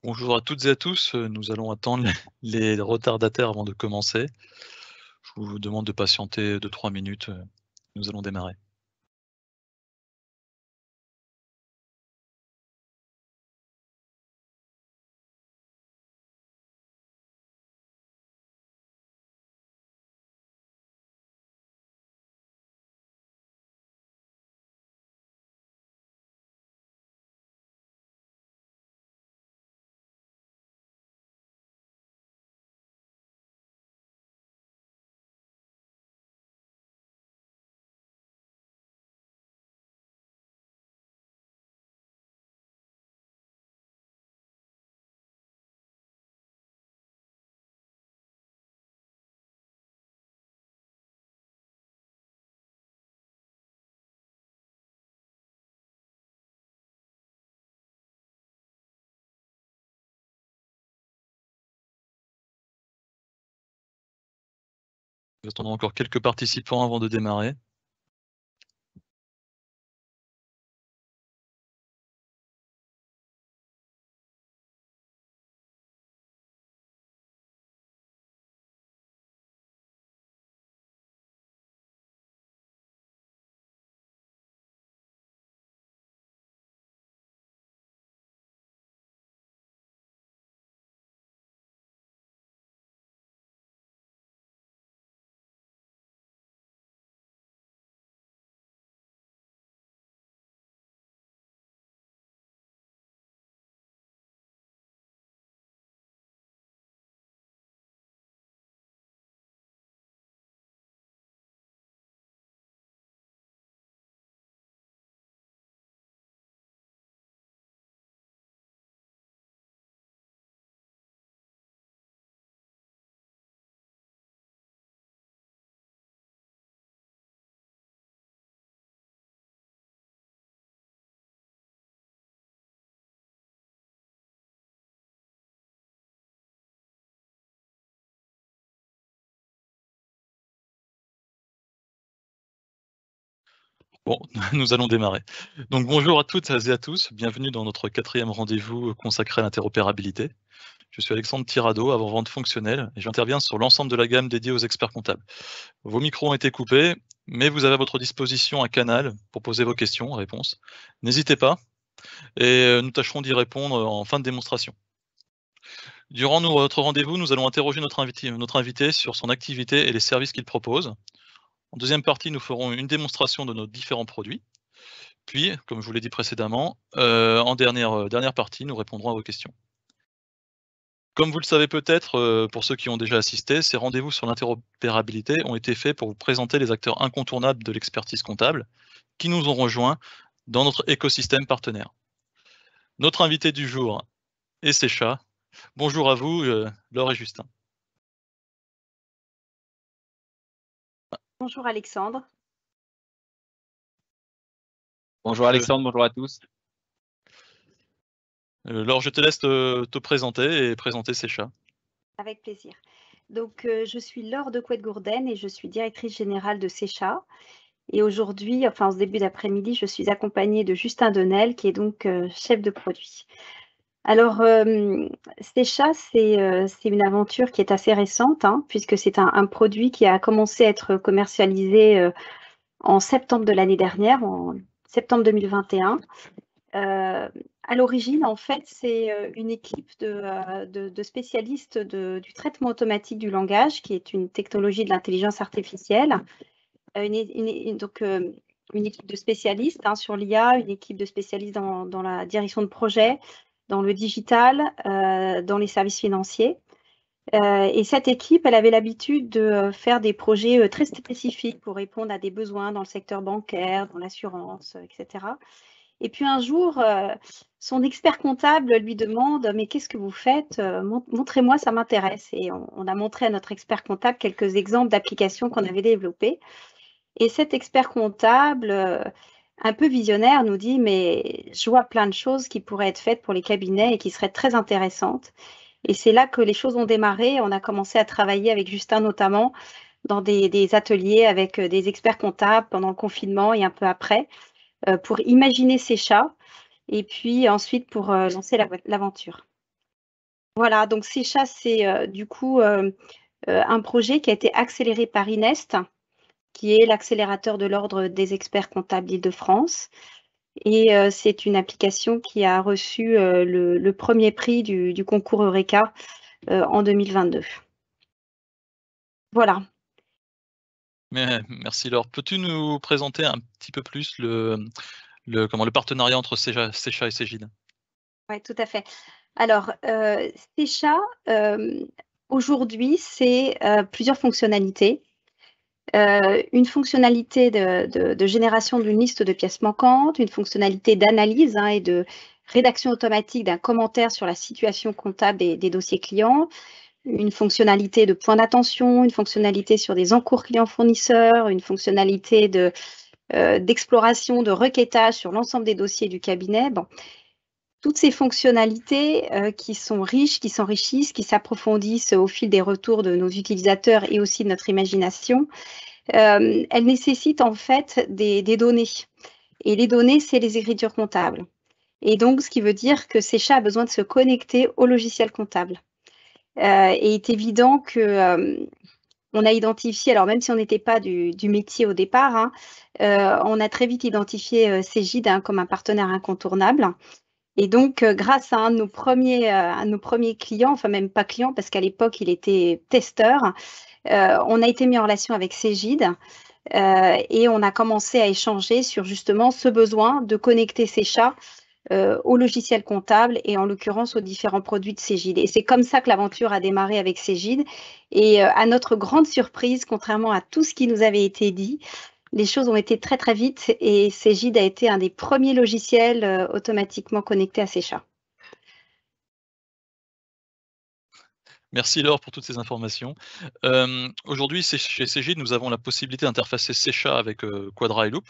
Bonjour à toutes et à tous, nous allons attendre les retardataires avant de commencer. Je vous demande de patienter 2-3 minutes, nous allons démarrer. Nous attendons encore quelques participants avant de démarrer. Bon, nous allons démarrer. Donc bonjour à toutes et à tous, bienvenue dans notre 4e rendez-vous consacré à l'interopérabilité. Je suis Alexandre Tirado, avant-vente fonctionnelle, et j'interviens sur l'ensemble de la gamme dédiée aux experts comptables. Vos micros ont été coupés, mais vous avez à votre disposition un canal pour poser vos questions, réponses. N'hésitez pas, et nous tâcherons d'y répondre en fin de démonstration. Durant notre rendez-vous, nous allons interroger notre invité sur son activité et les services qu'il propose. En deuxième partie, nous ferons une démonstration de nos différents produits. Puis, comme je vous l'ai dit précédemment, en dernière partie, nous répondrons à vos questions. Comme vous le savez peut-être, pour ceux qui ont déjà assisté, ces rendez-vous sur l'interopérabilité ont été faits pour vous présenter les acteurs incontournables de l'expertise comptable qui nous ont rejoints dans notre écosystème partenaire. Notre invité du jour est Secha. Bonjour à vous, Laure et Justin. Bonjour Alexandre. Bonjour Alexandre, bonjour à tous. Laure, je te laisse te présenter et présenter Secha. Avec plaisir. Donc, je suis Laure de Couette-Gourdaine et je suis directrice générale de Secha. Et aujourd'hui, enfin en ce début d'après-midi, je suis accompagnée de Justin Denel, qui est donc chef de produit. Alors, Secha, c'est une aventure qui est assez récente, hein, puisque c'est un produit qui a commencé à être commercialisé en septembre de l'année dernière, en septembre 2021. À l'origine, en fait, c'est une équipe de spécialistes du traitement automatique du langage, qui est une technologie de l'intelligence artificielle. Une équipe de spécialistes sur l'IA, une équipe de spécialistes dans la direction de projet, dans le digital, dans les services financiers. Et cette équipe, elle avait l'habitude de faire des projets très spécifiques pour répondre à des besoins dans le secteur bancaire, dans l'assurance, etc. Et puis un jour, son expert comptable lui demande « Mais qu'est-ce que vous faites? Montrez-moi, ça m'intéresse. » Et on a montré à notre expert comptable quelques exemples d'applications qu'on avait développées. Et cet expert comptable, un peu visionnaire, nous dit « Mais je vois plein de choses qui pourraient être faites pour les cabinets et qui seraient très intéressantes. » Et c'est là que les choses ont démarré. On a commencé à travailler avec Justin notamment dans des ateliers avec des experts comptables pendant le confinement et un peu après, pour imaginer Secha et puis ensuite pour lancer l'aventure. Voilà, donc Secha, c'est du coup un projet qui a été accéléré par INEST, qui est l'accélérateur de l'Ordre des experts comptables d'Île-de-France. Et c'est une application qui a reçu le premier prix du concours Eureka en 2022. Voilà. Merci Laure. Peux-tu nous présenter un petit peu plus le partenariat entre Secha et Cegid? Oui, tout à fait. Alors, Secha, aujourd'hui, c'est plusieurs fonctionnalités. Une fonctionnalité de génération d'une liste de pièces manquantes, une fonctionnalité d'analyse et de rédaction automatique d'un commentaire sur la situation comptable des dossiers clients, une fonctionnalité de point d'attention, une fonctionnalité sur des encours clients fournisseurs, une fonctionnalité d'exploration, de requêtage sur l'ensemble des dossiers du cabinet. Bon. Toutes ces fonctionnalités qui sont riches, qui s'enrichissent, qui s'approfondissent au fil des retours de nos utilisateurs et aussi de notre imagination, elles nécessitent en fait des données. Et les données, c'est les écritures comptables. Et donc, ce qui veut dire que Secha a besoin de se connecter au logiciel comptable. Et il est évident que on a identifié, alors même si on n'était pas du métier au départ, on a très vite identifié Cegid comme un partenaire incontournable. Et donc, grâce à un de nos premiers clients, enfin même pas client parce qu'à l'époque, il était testeur, on a été mis en relation avec Cegid et on a commencé à échanger sur justement ce besoin de connecter Secha au logiciel comptable et en l'occurrence aux différents produits de Cegid. Et c'est comme ça que l'aventure a démarré avec Cegid. Et à notre grande surprise, contrairement à tout ce qui nous avait été dit, les choses ont été très très vite et Cegid a été un des premiers logiciels automatiquement connectés à Secha. Merci Laure pour toutes ces informations. Aujourd'hui, chez Cegid, nous avons la possibilité d'interfacer Secha avec Quadra et Loop.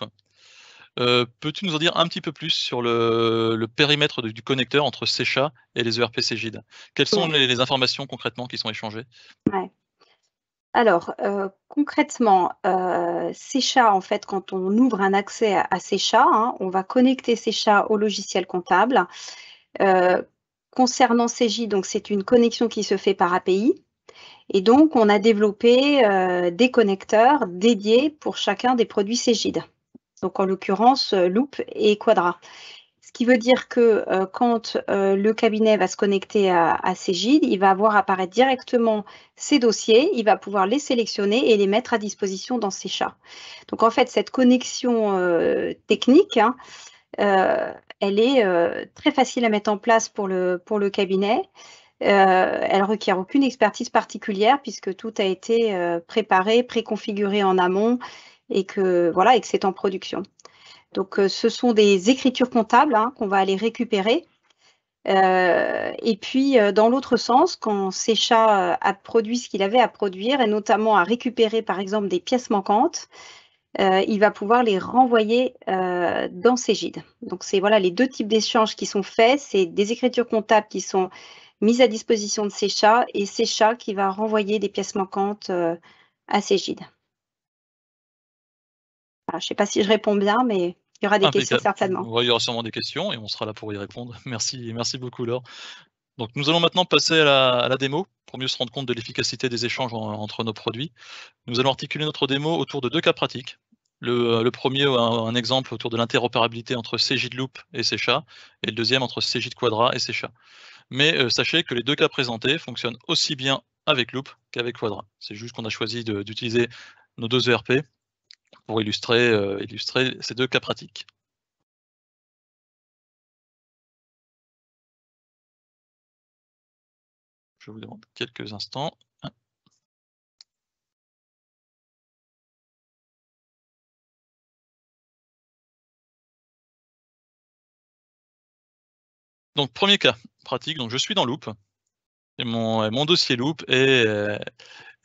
Peux-tu nous en dire un petit peu plus sur le périmètre du connecteur entre Secha et les ERP Cegid? Quelles sont les informations concrètement qui sont échangées? Ouais. Alors, concrètement, Secha, en fait, quand on ouvre un accès à Secha, on va connecter Secha au logiciel comptable. Concernant Cegid, donc c'est une connexion qui se fait par API. Et donc, on a développé des connecteurs dédiés pour chacun des produits Cegid. Donc, en l'occurrence, Loop et Quadra. Ce qui veut dire que quand le cabinet va se connecter à Cegid, il va avoir apparaître directement ses dossiers, il va pouvoir les sélectionner et les mettre à disposition dans Secha. Donc, en fait, cette connexion technique, elle est très facile à mettre en place pour le cabinet. Elle requiert aucune expertise particulière puisque tout a été préparé, préconfiguré en amont et que voilà, et que c'est en production. Donc, ce sont des écritures comptables qu'on va aller récupérer. Et puis, dans l'autre sens, quand Secha a produit ce qu'il avait à produire et notamment à récupérer, par exemple, des pièces manquantes, il va pouvoir les renvoyer dans Cegid. Donc, c'est voilà les deux types d'échanges qui sont faits. C'est des écritures comptables qui sont mises à disposition de Secha et Secha qui va renvoyer des pièces manquantes à Cegid. Voilà, je ne sais pas si je réponds bien, mais il y aura des questions certainement. Ouais, il y aura sûrement des questions et on sera là pour y répondre. Merci beaucoup Laure. Donc nous allons maintenant passer à la démo pour mieux se rendre compte de l'efficacité des échanges entre nos produits. Nous allons articuler notre démo autour de deux cas pratiques. Le premier, un exemple autour de l'interopérabilité entre Cegid Loop et Secha, et le deuxième entre Cegid Quadra et Secha. Mais sachez que les deux cas présentés fonctionnent aussi bien avec Loop qu'avec Quadra. C'est juste qu'on a choisi d'utiliser nos deux ERP pour illustrer ces deux cas pratiques. Je vous demande quelques instants. Donc premier cas pratique, donc je suis dans Loop et mon dossier Loop est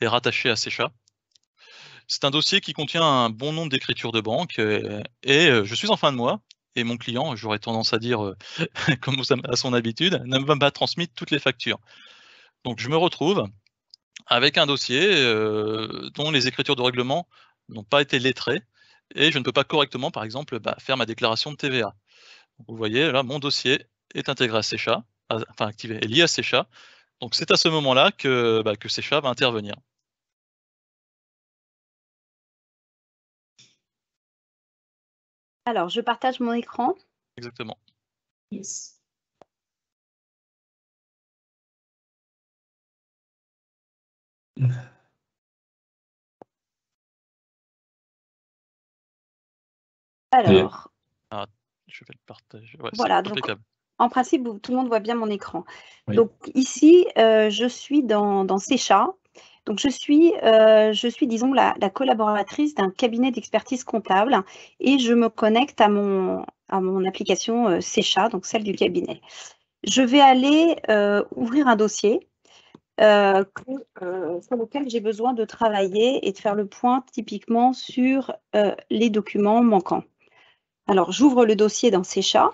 rattaché à Secha. C'est un dossier qui contient un bon nombre d'écritures de banque et je suis en fin de mois et mon client, j'aurais tendance à dire comme à son habitude, ne m'a pas transmis toutes les factures. Donc je me retrouve avec un dossier dont les écritures de règlement n'ont pas été lettrées et je ne peux pas correctement, par exemple, faire ma déclaration de TVA. Donc, vous voyez, là, mon dossier est intégré à Secha, enfin activé, est lié à Secha, Donc c'est à ce moment-là que Secha va intervenir. Alors, je partage mon écran. Exactement. Yes. Alors, je vais le partager. Ouais, voilà, c'est donc impeccable. en principe, tout le monde voit bien mon écran. Oui. Donc ici, je suis dans Secha. Donc je suis, disons, la collaboratrice d'un cabinet d'expertise comptable et je me connecte à mon application Secha, donc celle du cabinet. Je vais aller ouvrir un dossier sur lequel j'ai besoin de travailler et de faire le point typiquement sur les documents manquants. Alors, j'ouvre le dossier dans Secha.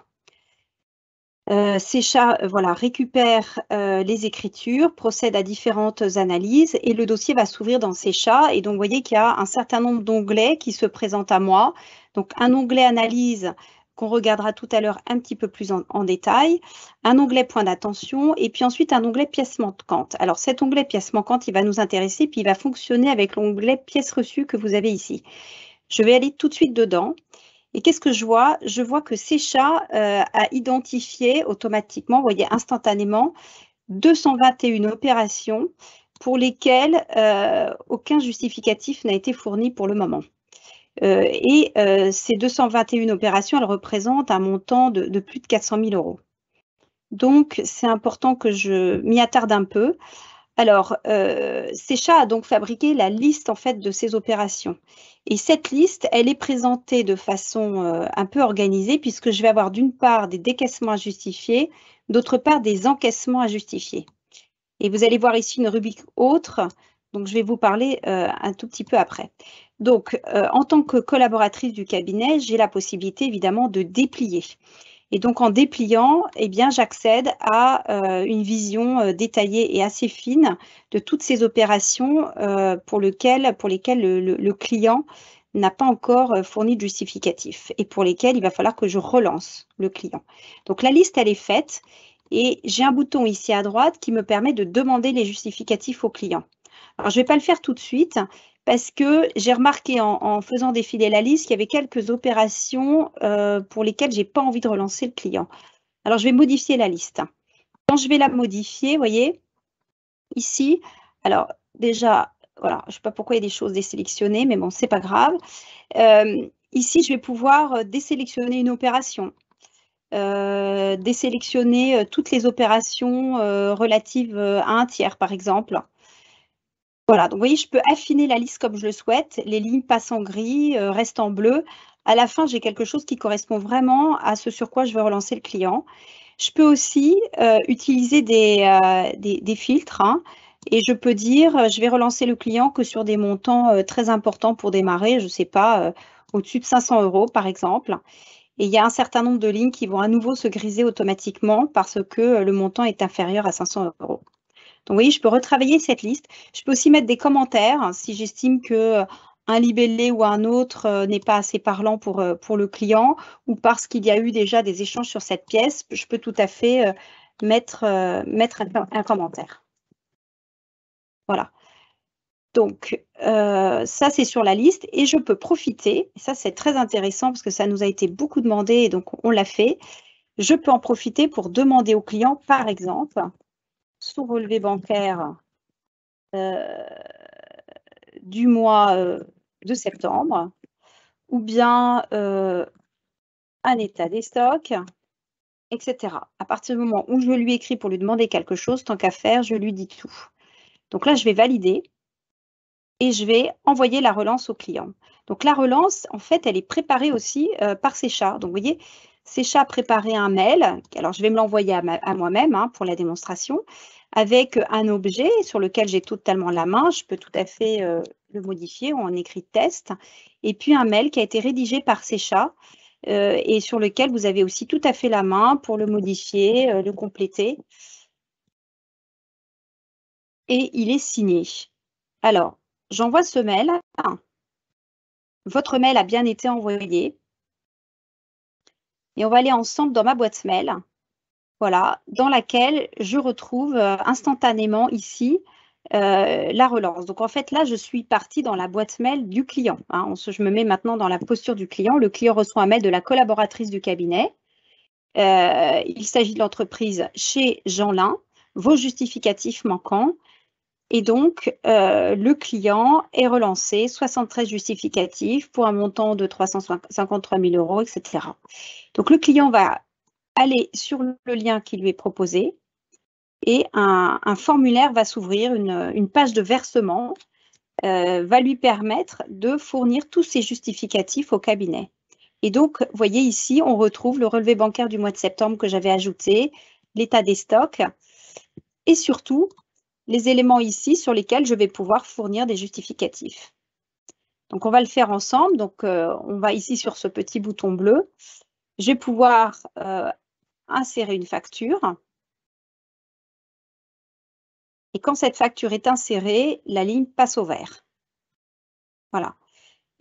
Secha voilà, récupère les écritures, procède à différentes analyses et le dossier va s'ouvrir dans Secha. Et donc, vous voyez qu'il y a un certain nombre d'onglets qui se présentent à moi. Donc, un onglet analyse qu'on regardera tout à l'heure un petit peu plus en détail, un onglet point d'attention et puis ensuite un onglet pièces manquantes. Alors, cet onglet pièces manquantes, il va nous intéresser puis il va fonctionner avec l'onglet pièces reçues que vous avez ici. Je vais aller tout de suite dedans. Et qu'est-ce que je vois? Je vois que Secha a identifié automatiquement, vous voyez, instantanément, 221 opérations pour lesquelles aucun justificatif n'a été fourni pour le moment. Ces 221 opérations, elles représentent un montant de plus de 400 000 €. Donc, c'est important que je m'y attarde un peu. Alors, Secha a donc fabriqué la liste en fait de ces opérations. Et cette liste, elle est présentée de façon un peu organisée puisque je vais avoir d'une part des décaissements à justifier, d'autre part des encaissements à justifier. Et vous allez voir ici une rubrique autre, donc je vais vous parler un tout petit peu après. Donc, en tant que collaboratrice du cabinet, j'ai la possibilité évidemment de déplier. Et donc, en dépliant, eh bien, j'accède à une vision détaillée et assez fine de toutes ces opérations pour lesquelles le client n'a pas encore fourni de justificatif et pour lesquelles il va falloir que je relance le client. Donc, la liste, elle est faite et j'ai un bouton ici à droite qui me permet de demander les justificatifs au client. Alors, je ne vais pas le faire tout de suite parce que j'ai remarqué en faisant défiler la liste qu'il y avait quelques opérations pour lesquelles je n'ai pas envie de relancer le client. Alors, je vais modifier la liste. Quand je vais la modifier, vous voyez, ici, alors déjà, voilà, je ne sais pas pourquoi il y a des choses désélectionnées, mais bon, ce n'est pas grave. Ici, je vais pouvoir désélectionner une opération, désélectionner toutes les opérations relatives à un tiers, par exemple. Voilà, donc vous voyez, je peux affiner la liste comme je le souhaite. Les lignes passent en gris, restent en bleu. À la fin, j'ai quelque chose qui correspond vraiment à ce sur quoi je veux relancer le client. Je peux aussi utiliser des filtres hein, et je peux dire, je vais relancer le client que sur des montants très importants pour démarrer, je ne sais pas, au-dessus de 500 € par exemple. Et il y a un certain nombre de lignes qui vont à nouveau se griser automatiquement parce que le montant est inférieur à 500 €. Donc, vous voyez, je peux retravailler cette liste. Je peux aussi mettre des commentaires hein, si j'estime que un libellé ou un autre n'est pas assez parlant pour le client ou parce qu'il y a eu déjà des échanges sur cette pièce, je peux tout à fait mettre un commentaire. Voilà. Donc, ça, c'est sur la liste et je peux profiter, et ça, c'est très intéressant parce que ça nous a été beaucoup demandé et donc on l'a fait. Je peux en profiter pour demander au client, par exemple, son relevé bancaire du mois de septembre, ou bien un état des stocks, etc. À partir du moment où je lui écris pour lui demander quelque chose, tant qu'à faire, je lui dis tout. Donc là, je vais valider et je vais envoyer la relance au client. Donc la relance, en fait, elle est préparée aussi par Secha. Donc vous voyez, Secha a préparé un mail. Alors je vais me l'envoyer à moi-même hein, pour la démonstration, avec un objet sur lequel j'ai totalement la main. Je peux tout à fait le modifier en écrit test. Et puis un mail qui a été rédigé par Secha et sur lequel vous avez aussi tout à fait la main pour le modifier, le compléter. Et il est signé. Alors, j'envoie ce mail. Votre mail a bien été envoyé. Et on va aller ensemble dans ma boîte mail voilà, dans laquelle je retrouve instantanément ici la relance. Donc en fait, là, je suis partie dans la boîte mail du client. Hein. Je me mets maintenant dans la posture du client. Le client reçoit un mail de la collaboratrice du cabinet. Il s'agit de l'entreprise chez Jeanlin, vos justificatifs manquants. Et donc, le client est relancé, 73 justificatifs pour un montant de 353 000 €, etc. Donc, le client va aller sur le lien qui lui est proposé et un formulaire va s'ouvrir, une page de versement va lui permettre de fournir tous ses justificatifs au cabinet. Et donc, vous voyez ici, on retrouve le relevé bancaire du mois de septembre que j'avais ajouté, l'état des stocks et surtout les éléments ici sur lesquels je vais pouvoir fournir des justificatifs. Donc, on va le faire ensemble. Donc, on va ici sur ce petit bouton bleu. Je vais pouvoir insérer une facture. Et quand cette facture est insérée, la ligne passe au vert. Voilà.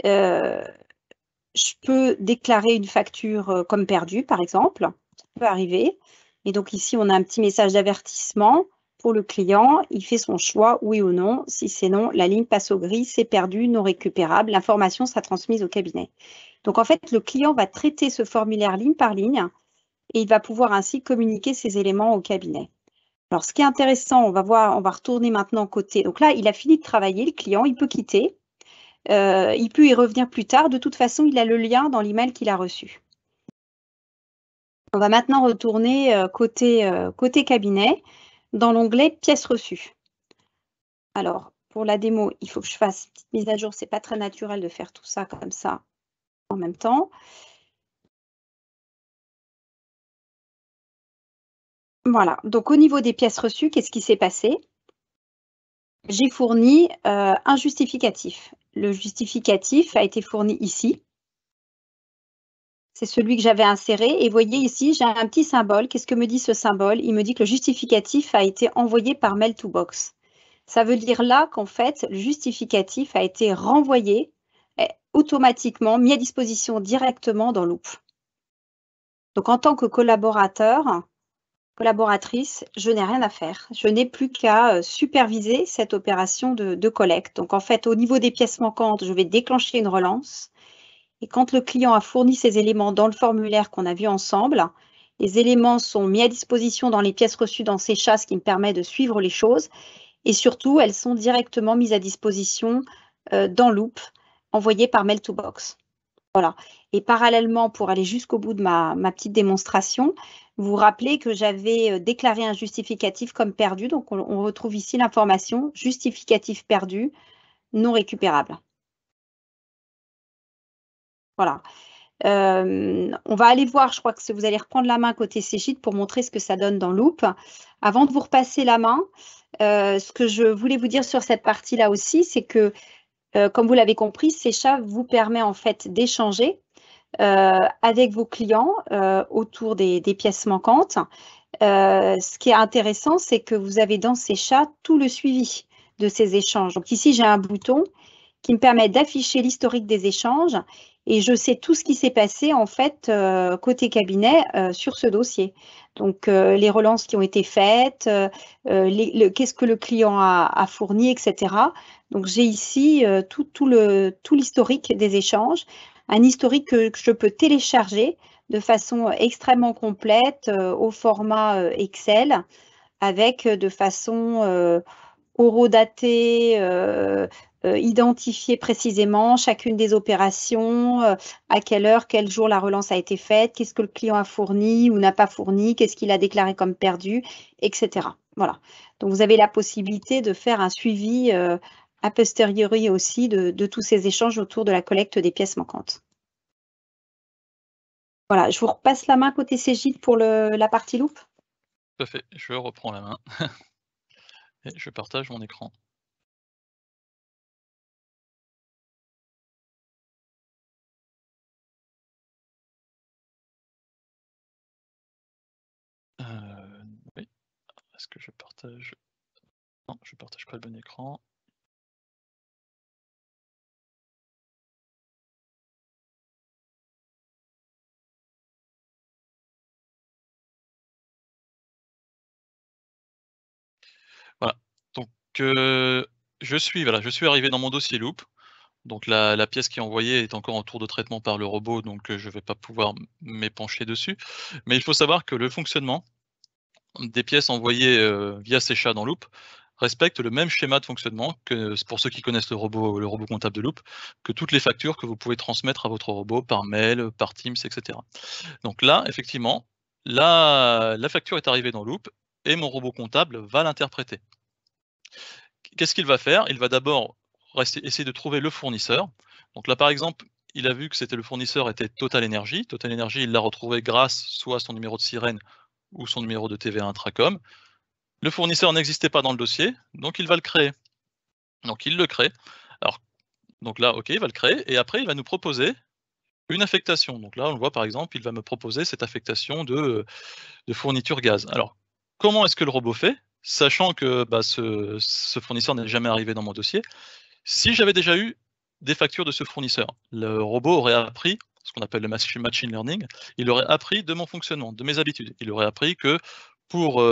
Je peux déclarer une facture comme perdue, par exemple. Ça peut arriver. Et donc ici, on a un petit message d'avertissement pour le client. Il fait son choix, oui ou non. Si c'est non, la ligne passe au gris, c'est perdu, non récupérable. L'information sera transmise au cabinet. Donc en fait, le client va traiter ce formulaire ligne par ligne et il va pouvoir ainsi communiquer ces éléments au cabinet. Alors, ce qui est intéressant, on va retourner maintenant côté. Donc là, il a fini de travailler, le client, il peut quitter. Il peut y revenir plus tard. De toute façon, il a le lien dans l'email qu'il a reçu. On va maintenant retourner côté cabinet dans l'onglet pièces reçues. Alors, pour la démo, il faut que je fasse une petite mise à jour. Ce n'est pas très naturel de faire tout ça comme ça en même temps. Voilà. Donc, au niveau des pièces reçues, qu'est-ce qui s'est passé? J'ai fourni un justificatif. Le justificatif a été fourni ici. C'est celui que j'avais inséré. Et vous voyez ici, j'ai un petit symbole. Qu'est-ce que me dit ce symbole? Il me dit que le justificatif a été envoyé par mail to box. Ça veut dire là qu'en fait, le justificatif a été renvoyé automatiquement, mis à disposition directement dans Loop. Donc, en tant que collaboratrice, je n'ai rien à faire. Je n'ai plus qu'à superviser cette opération de collecte. Donc, en fait, au niveau des pièces manquantes, je vais déclencher une relance. Et quand le client a fourni ces éléments dans le formulaire qu'on a vu ensemble, les éléments sont mis à disposition dans les pièces reçues dans Secha, ce qui me permet de suivre les choses. Et surtout, elles sont directement mises à disposition dans Loop, envoyées par mail to box. Voilà. Et parallèlement, pour aller jusqu'au bout de ma petite démonstration, vous vous rappelez que j'avais déclaré un justificatif comme perdu. Donc, on retrouve ici l'information justificatif perdu, non récupérable. Voilà. On va aller voir, je crois que vous allez reprendre la main côté Cegid pour montrer ce que ça donne dans Loop. Avant de vous repasser la main, ce que je voulais vous dire sur cette partie-là aussi, c'est que, comme vous l'avez compris, Secha vous permet en fait d'échanger avec vos clients autour des pièces manquantes. Ce qui est intéressant, c'est que vous avez dans Secha tout le suivi de ces échanges. Donc ici, j'ai un bouton qui me permet d'afficher l'historique des échanges et je sais tout ce qui s'est passé en fait côté cabinet sur ce dossier. Donc les relances qui ont été faites, qu'est-ce que le client a fourni, etc. Donc j'ai ici tout l'historique des échanges, un historique que je peux télécharger de façon extrêmement complète au format Excel avec de façon horodatée, identifier précisément chacune des opérations, à quelle heure, quel jour la relance a été faite, qu'est-ce que le client a fourni ou n'a pas fourni, qu'est-ce qu'il a déclaré comme perdu, etc. Voilà. Donc, vous avez la possibilité de faire un suivi a posteriori aussi de tous ces échanges autour de la collecte des pièces manquantes. Voilà, je vous repasse la main côté Cegid pour la partie Loop. Tout à fait, je reprends la main et je partage mon écran. Oui. Est-ce que je partage? Non, je partage pas le bon écran. Voilà. Donc, je suis arrivé dans mon dossier loop. Donc la pièce qui est envoyée est encore en cours de traitement par le robot, donc je ne vais pas pouvoir m'épancher dessus. Mais il faut savoir que le fonctionnement des pièces envoyées, via Secha dans Loop respecte le même schéma de fonctionnement que, pour ceux qui connaissent le robot comptable de Loop, que toutes les factures que vous pouvez transmettre à votre robot par mail, par Teams, et cetera. Donc là, effectivement, la facture est arrivée dans Loop et mon robot comptable va l'interpréter. Qu'est-ce qu'il va faire? Il va d'abord essayer de trouver le fournisseur. Donc là, par exemple, il a vu que le fournisseur était Total Energy. Total Energy, il l'a retrouvé grâce soit à son numéro de sirène ou son numéro de TVA Intracom. Le fournisseur n'existait pas dans le dossier, donc il va le créer. Donc il le crée. Alors, donc là, OK, il va le créer et après il va nous proposer une affectation. Donc là, on le voit par exemple, il va me proposer cette affectation de fourniture gaz. Alors, comment est-ce que le robot fait? Sachant que ce fournisseur n'est jamais arrivé dans mon dossier. Si j'avais déjà eu des factures de ce fournisseur, le robot aurait appris ce qu'on appelle le machine learning, il aurait appris de mon fonctionnement, de mes habitudes. Il aurait appris que pour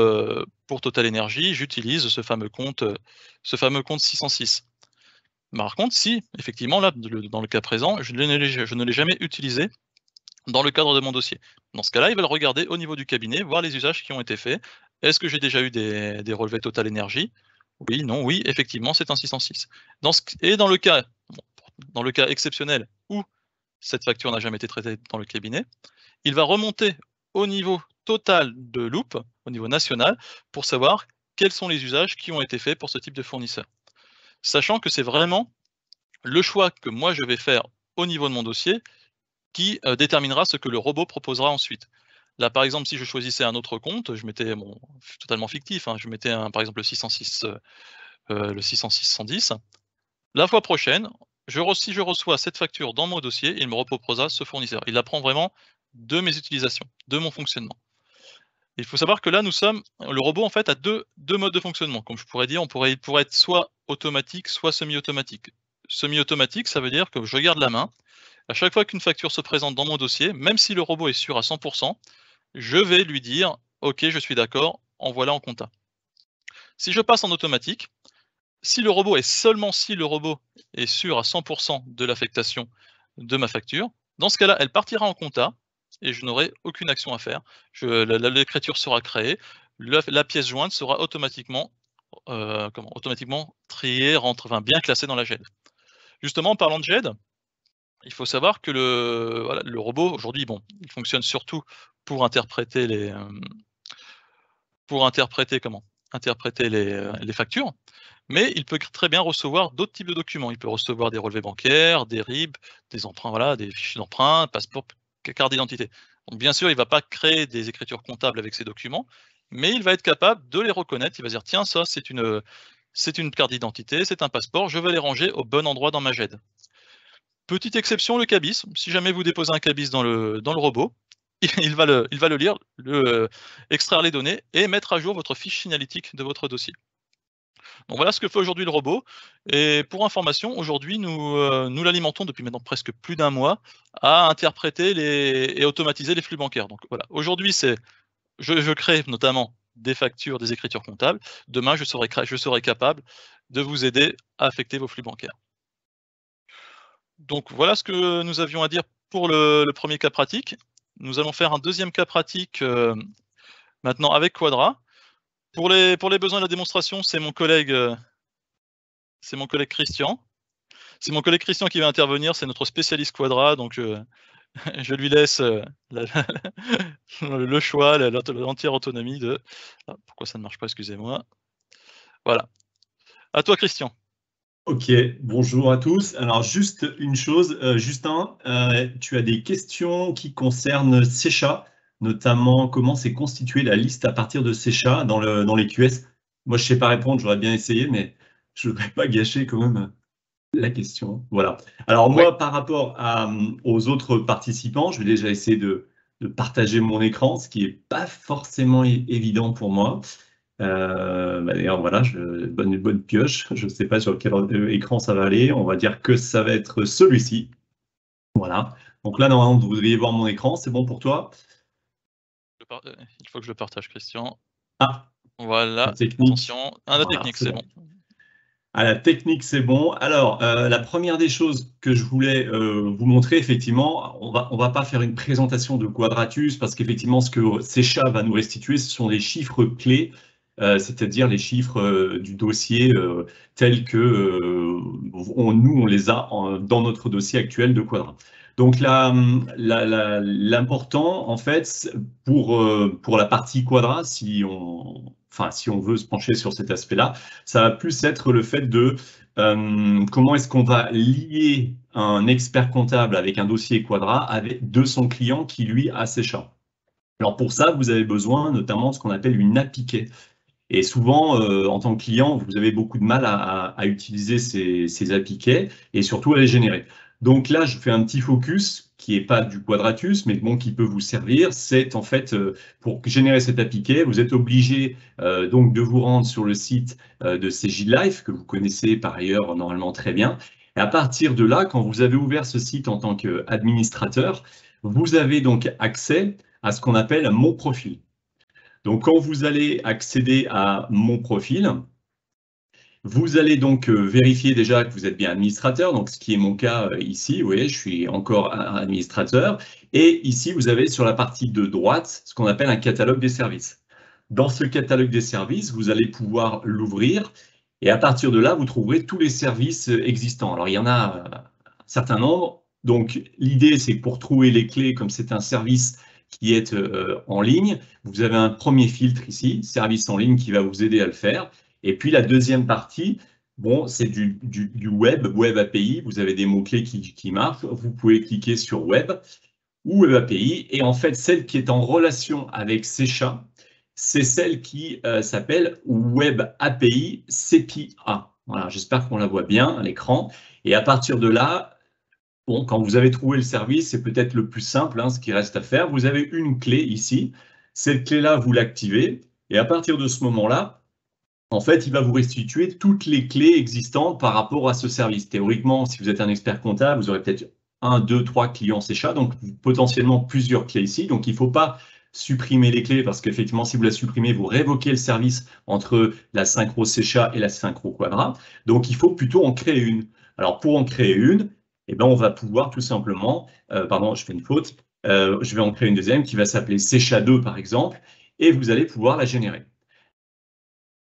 Total Energy, j'utilise ce fameux compte 606. Par contre, si effectivement là, dans le cas présent, je ne l'ai jamais utilisé dans le cadre de mon dossier. Dans ce cas-là, il va le regarder au niveau du cabinet, voir les usages qui ont été faits. Est-ce que j'ai déjà eu des relevés Total Energy? Oui, non, oui, effectivement, c'est un 606. Dans le cas exceptionnel où cette facture n'a jamais été traitée dans le cabinet, il va remonter au niveau total de Loop, au niveau national, pour savoir quels sont les usages qui ont été faits pour ce type de fournisseur. Sachant que c'est vraiment le choix que moi je vais faire au niveau de mon dossier qui déterminera ce que le robot proposera ensuite. Là, par exemple, si je choisissais un autre compte, je mettais totalement fictif, hein, je mettais par exemple le 606, le 606-110. La fois prochaine, si je reçois cette facture dans mon dossier, il me reproposera ce fournisseur. Il apprend vraiment de mes utilisations, de mon fonctionnement. Il faut savoir que là, le robot en fait a deux modes de fonctionnement. Comme je pourrais dire, il pourrait être soit automatique, soit semi-automatique. Semi-automatique, ça veut dire que je garde la main. À chaque fois qu'une facture se présente dans mon dossier, même si le robot est sûr à 100%, je vais lui dire « Ok, je suis d'accord, envoie-la en compta ». Si je passe en automatique, seulement si le robot est sûr à 100% de l'affectation de ma facture, dans ce cas-là, elle partira en compta et je n'aurai aucune action à faire. L'écriture sera créée, la pièce jointe sera automatiquement triée, bien classée dans la GED. Justement, en parlant de GED, il faut savoir que le robot, aujourd'hui, il fonctionne surtout pour interpréter les factures, mais il peut très bien recevoir d'autres types de documents. Il peut recevoir des relevés bancaires, des RIB, des emprunts, des fichiers d'emprunt, passeport, carte d'identité. Donc bien sûr, il ne va pas créer des écritures comptables avec ces documents, mais il va être capable de les reconnaître. Il va dire tiens, ça c'est une carte d'identité, c'est un passeport, je vais les ranger au bon endroit dans ma GED. Petite exception, le CABIS. Si jamais vous déposez un CABIS dans le robot, il va le lire, extraire les données et mettre à jour votre fiche signalétique de votre dossier. Donc voilà ce que fait aujourd'hui le robot. Et pour information, aujourd'hui, nous l'alimentons depuis maintenant presque plus d'1 mois à interpréter et automatiser les flux bancaires. Donc voilà, aujourd'hui, je crée notamment des factures, des écritures comptables. Demain, je serai capable de vous aider à affecter vos flux bancaires. Donc voilà ce que nous avions à dire pour le premier cas pratique. Nous allons faire un deuxième cas pratique maintenant avec Quadra. Pour les besoins de la démonstration, c'est mon collègue Christian. C'est mon collègue Christian qui va intervenir, c'est notre spécialiste Quadra, donc je lui laisse le choix, l'entière autonomie de... Ah, pourquoi ça ne marche pas, excusez-moi. Voilà. À toi, Christian. Ok, bonjour à tous. Alors juste une chose, Justin, tu as des questions qui concernent Secha, notamment comment s'est constituée la liste à partir de Secha dans les QS. Moi, je ne sais pas répondre, j'aurais bien essayé, mais je ne voudrais pas gâcher quand même la question. Voilà. Alors moi, par rapport aux autres participants, je vais déjà essayer de partager mon écran, ce qui n'est pas forcément évident pour moi. D'ailleurs, voilà, bonne pioche. Je ne sais pas sur quel écran ça va aller. On va dire que ça va être celui-ci. Voilà. Donc là, normalement, vous devriez voir mon écran. C'est bon pour toi? Il faut que je le partage, Christian. Ah, Voilà, La technique. attention, la technique, c'est bon. Ah, la technique, c'est bon. Alors, la première des choses que je voulais vous montrer, effectivement, on va pas faire une présentation de Quadratus parce qu'effectivement, ce que Secha va nous restituer, ce sont les chiffres clés, c'est-à-dire les chiffres du dossier tels que nous, on les a dans notre dossier actuel de Quadra. Donc, l'important, en fait, pour la partie Quadra, si on veut se pencher sur cet aspect-là, ça va plus être le fait de comment est-ce qu'on va lier un expert comptable avec un dossier Quadra de son client qui, lui, a Secha. Alors pour ça, vous avez besoin notamment de ce qu'on appelle une API. Et souvent, en tant que client, vous avez beaucoup de mal à utiliser ces API et surtout à les générer. Donc là, je fais un petit focus qui n'est pas du Quadratus, mais bon, qui peut vous servir. C'est en fait, pour générer cette API, vous êtes obligé donc de vous rendre sur le site de CJLife, que vous connaissez par ailleurs normalement très bien. Et à partir de là, quand vous avez ouvert ce site en tant qu'administrateur, vous avez donc accès à ce qu'on appelle mon profil. Donc, quand vous allez accéder à mon profil, vous allez donc vérifier déjà que vous êtes bien administrateur, donc ce qui est mon cas ici, vous voyez, je suis encore un administrateur. Et ici, vous avez sur la partie de droite ce qu'on appelle un catalogue des services. Dans ce catalogue des services, vous allez pouvoir l'ouvrir et à partir de là, vous trouverez tous les services existants. Alors, il y en a un certain nombre. Donc, l'idée, c'est que pour trouver les clés, comme c'est un service qui est en ligne, vous avez un premier filtre ici, service en ligne, qui va vous aider à le faire. Et puis la deuxième partie, bon, c'est du web API. Vous avez des mots-clés qui marchent. Vous pouvez cliquer sur web ou web API. Et en fait, celle qui est en relation avec Secha, c'est celle qui s'appelle web API CPA. Voilà, j'espère qu'on la voit bien à l'écran. Et à partir de là, bon, quand vous avez trouvé le service, c'est peut-être le plus simple, ce qui reste à faire. Vous avez une clé ici. Cette clé-là, vous l'activez. Et à partir de ce moment-là, en fait, il va vous restituer toutes les clés existantes par rapport à ce service. Théoriquement, si vous êtes un expert comptable, vous aurez peut-être 1, 2, 3 clients Secha, donc potentiellement plusieurs clés ici. Donc, il ne faut pas supprimer les clés parce qu'effectivement, si vous la supprimez, vous révoquez le service entre la synchro Secha et la synchro Quadra. Donc, il faut plutôt en créer une. Alors, pour en créer une, eh ben, on va pouvoir tout simplement, pardon, je fais une faute, je vais en créer une deuxième qui va s'appeler Secha 2 par exemple, et vous allez pouvoir la générer.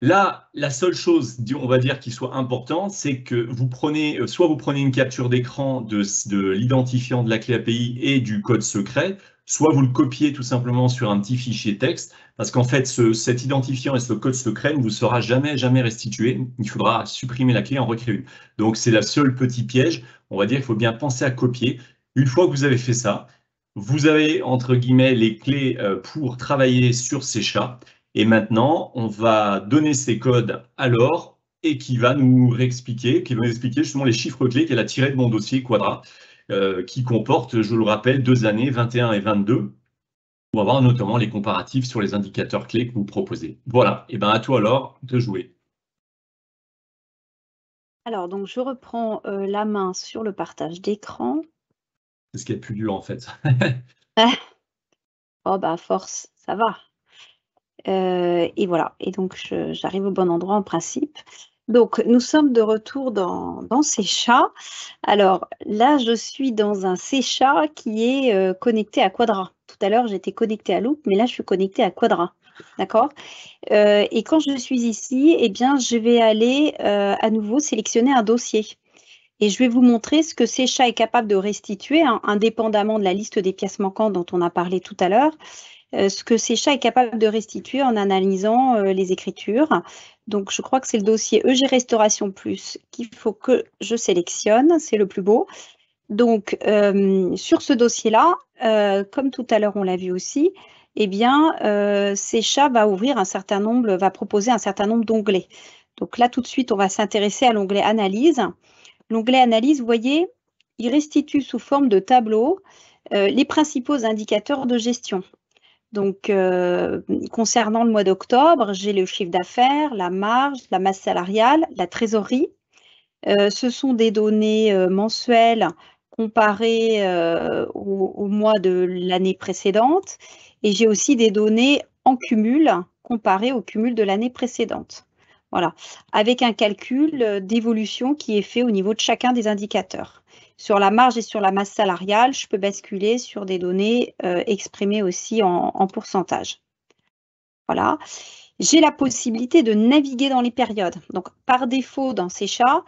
Là, la seule chose, on va dire, qui soit importante, c'est que vous prenez, soit vous prenez une capture d'écran de l'identifiant de la clé API et du code secret, soit vous le copiez tout simplement sur un petit fichier texte, parce qu'en fait, cet identifiant et ce code secret ne vous sera jamais restitué. Il faudra supprimer la clé et en recréer une. Donc, c'est le seul petit piège. On va dire qu'il faut bien penser à copier. Une fois que vous avez fait ça, vous avez, entre guillemets, les clés pour travailler sur Secha. Et maintenant, on va donner ces codes à Laure et qui va nous expliquer justement les chiffres clés qu'elle a tirés de mon dossier Quadra, qui comporte, je le rappelle, 2 années, 21 et 22, pour avoir notamment les comparatifs sur les indicateurs clés que vous proposez. Voilà, et bien à toi Laure de jouer. Alors, donc je reprends la main sur le partage d'écran. C'est ce qui est le plus dur en fait. Oh bah à force, ça va. Et voilà, et donc j'arrive au bon endroit en principe. Donc nous sommes de retour dans Secha. Alors là, je suis dans un Secha qui est connecté à Quadra. Tout à l'heure, j'étais connectée à Loop, mais là, je suis connectée à Quadra. D'accord? Et quand je suis ici, eh bien, je vais aller à nouveau sélectionner un dossier. Et je vais vous montrer ce que Secha est capable de restituer, indépendamment de la liste des pièces manquantes dont on a parlé tout à l'heure. Ce que Secha est capable de restituer en analysant les écritures. Donc, je crois que c'est le dossier EG Restauration Plus qu'il faut que je sélectionne. C'est le plus beau. Donc, sur ce dossier-là, comme tout à l'heure on l'a vu aussi, eh bien, Secha va proposer un certain nombre d'onglets. Donc là, tout de suite, on va s'intéresser à l'onglet Analyse. L'onglet Analyse, vous voyez, il restitue sous forme de tableau les principaux indicateurs de gestion. Donc, concernant le mois d'octobre, j'ai le chiffre d'affaires, la marge, la masse salariale, la trésorerie. Ce sont des données mensuelles comparées au mois de l'année précédente. Et j'ai aussi des données en cumul comparé au cumul de l'année précédente. Voilà, avec un calcul d'évolution qui est fait au niveau de chacun des indicateurs. Sur la marge et sur la masse salariale, je peux basculer sur des données exprimées aussi en pourcentage. Voilà. J'ai la possibilité de naviguer dans les périodes. Donc, par défaut, dans Secha,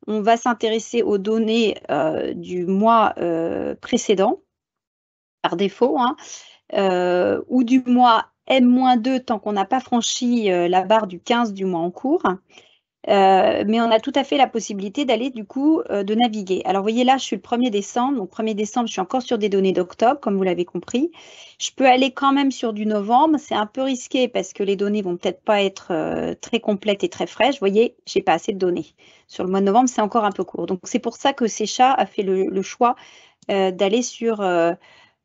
on va s'intéresser aux données du mois précédent, par défaut, hein, ou du mois M-2 tant qu'on n'a pas franchi la barre du 15 du mois en cours. Mais on a tout à fait la possibilité d'aller du coup de naviguer. Alors, vous voyez là, je suis le 1er décembre. Donc, 1er décembre, je suis encore sur des données d'octobre, comme vous l'avez compris. Je peux aller quand même sur du novembre. C'est un peu risqué parce que les données vont peut-être pas être très complètes et très fraîches. Vous voyez, j'ai pas assez de données. Sur le mois de novembre, c'est encore un peu court. Donc, c'est pour ça que Secha a fait le choix d'aller sur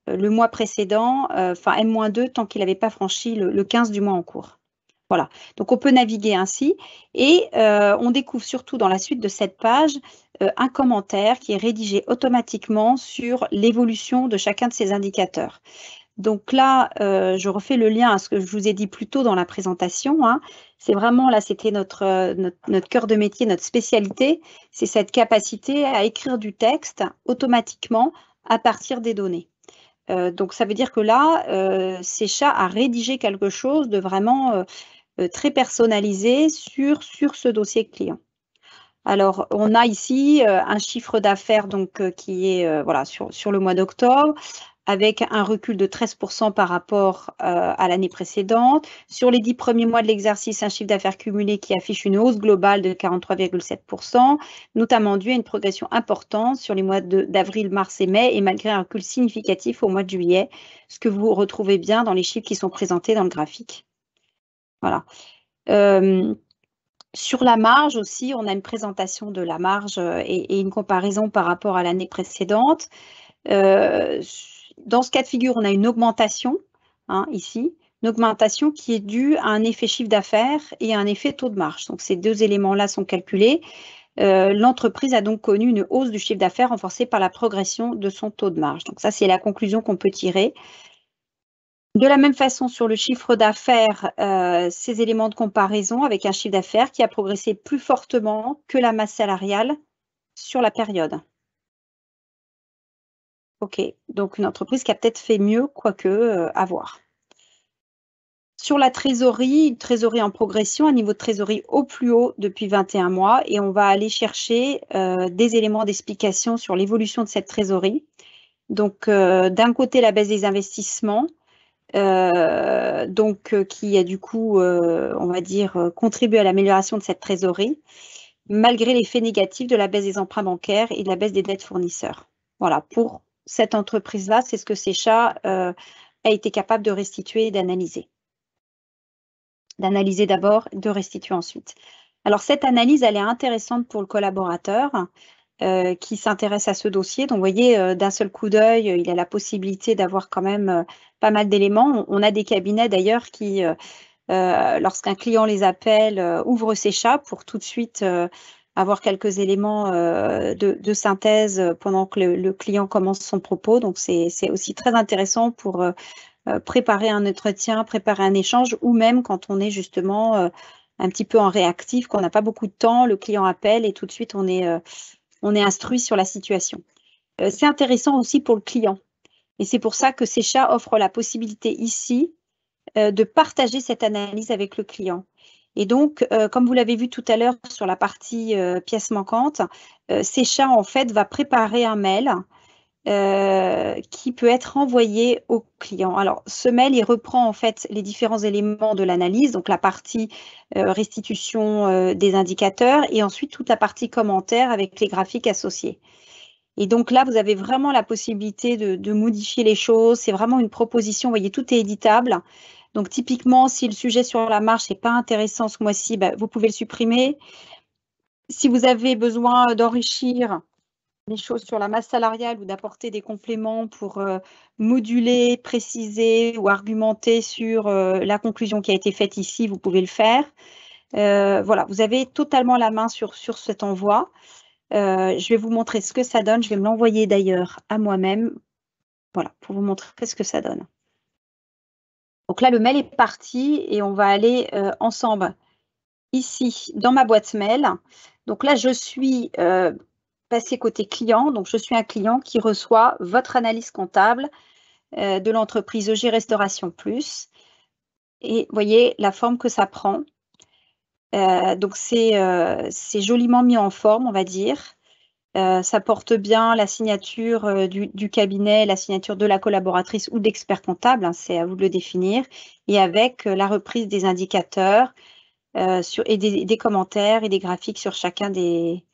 le mois précédent, enfin M-2, tant qu'il n'avait pas franchi le 15 du mois en cours. Voilà, donc on peut naviguer ainsi et on découvre surtout dans la suite de cette page un commentaire qui est rédigé automatiquement sur l'évolution de chacun de ces indicateurs. Donc là, je refais le lien à ce que je vous ai dit plus tôt dans la présentation, hein. C'est vraiment, là, c'était notre cœur de métier, notre spécialité, c'est cette capacité à écrire du texte automatiquement à partir des données. Donc ça veut dire que là, Secha a rédigé quelque chose de vraiment très personnalisé sur ce dossier client. Alors, on a ici un chiffre d'affaires qui est voilà, sur le mois d'octobre, avec un recul de 13% par rapport à l'année précédente. Sur les 10 premiers mois de l'exercice, un chiffre d'affaires cumulé qui affiche une hausse globale de 43,7%, notamment dû à une progression importante sur les mois d'avril, mars et mai, et malgré un recul significatif au mois de juillet, ce que vous retrouvez bien dans les chiffres qui sont présentés dans le graphique. Voilà. Sur la marge aussi, on a une présentation de la marge et une comparaison par rapport à l'année précédente. Dans ce cas de figure, on a une augmentation, hein, ici, une augmentation qui est due à un effet chiffre d'affaires et à un effet taux de marge. Donc, ces deux éléments-là sont calculés. L'entreprise a donc connu une hausse du chiffre d'affaires renforcée par la progression de son taux de marge. Donc, ça, c'est la conclusion qu'on peut tirer. De la même façon, sur le chiffre d'affaires, ces éléments de comparaison avec un chiffre d'affaires qui a progressé plus fortement que la masse salariale sur la période. OK, donc une entreprise qui a peut-être fait mieux, quoique à voir. Sur la trésorerie, une trésorerie en progression, un niveau de trésorerie au plus haut depuis 21 mois, et on va aller chercher des éléments d'explication sur l'évolution de cette trésorerie. Donc, d'un côté, la baisse des investissements, qui a du coup, on va dire, contribué à l'amélioration de cette trésorerie, malgré l'effet négatif de la baisse des emprunts bancaires et de la baisse des dettes fournisseurs. Voilà, pour cette entreprise-là, c'est ce que Secha a été capable de restituer et d'analyser. D'analyser d'abord, de restituer ensuite. Alors, cette analyse, elle est intéressante pour le collaborateur qui s'intéresse à ce dossier. Donc, vous voyez, d'un seul coup d'œil, il a la possibilité d'avoir quand même pas mal d'éléments. On a des cabinets d'ailleurs qui, lorsqu'un client les appelle, ouvrent Secha pour tout de suite avoir quelques éléments de synthèse pendant que le client commence son propos. Donc, c'est aussi très intéressant pour préparer un entretien, préparer un échange, ou même quand on est justement un petit peu en réactif, qu'on n'a pas beaucoup de temps, le client appelle et tout de suite on est instruit sur la situation. C'est intéressant aussi pour le client. Et c'est pour ça que Secha offre la possibilité ici de partager cette analyse avec le client. Et donc, comme vous l'avez vu tout à l'heure sur la partie pièces manquantes, Secha en fait va préparer un mail qui peut être envoyé au client. Alors, ce mail, il reprend en fait les différents éléments de l'analyse, donc la partie restitution des indicateurs et ensuite toute la partie commentaire avec les graphiques associés. Et donc là, vous avez vraiment la possibilité de modifier les choses. C'est vraiment une proposition. Vous voyez, tout est éditable. Donc, typiquement, si le sujet sur la marge n'est pas intéressant ce mois-ci, vous pouvez le supprimer. Si vous avez besoin d'enrichir les choses sur la masse salariale ou d'apporter des compléments pour moduler, préciser ou argumenter sur la conclusion qui a été faite ici, vous pouvez le faire. Voilà, vous avez totalement la main sur cet envoi. Je vais vous montrer ce que ça donne. Je vais me l'envoyer d'ailleurs à moi-même. Voilà, pour vous montrer ce que ça donne. Donc là, le mail est parti et on va aller ensemble ici dans ma boîte mail. Donc là, je suis passée côté client. Donc, je suis un client qui reçoit votre analyse comptable de l'entreprise EG Restauration Plus. Et vous voyez la forme que ça prend. Donc, c'est joliment mis en forme, on va dire. Ça porte bien la signature du cabinet, la signature de la collaboratrice ou d'expert comptable, hein, c'est à vous de le définir, et avec la reprise des indicateurs et des commentaires et des graphiques sur chacun des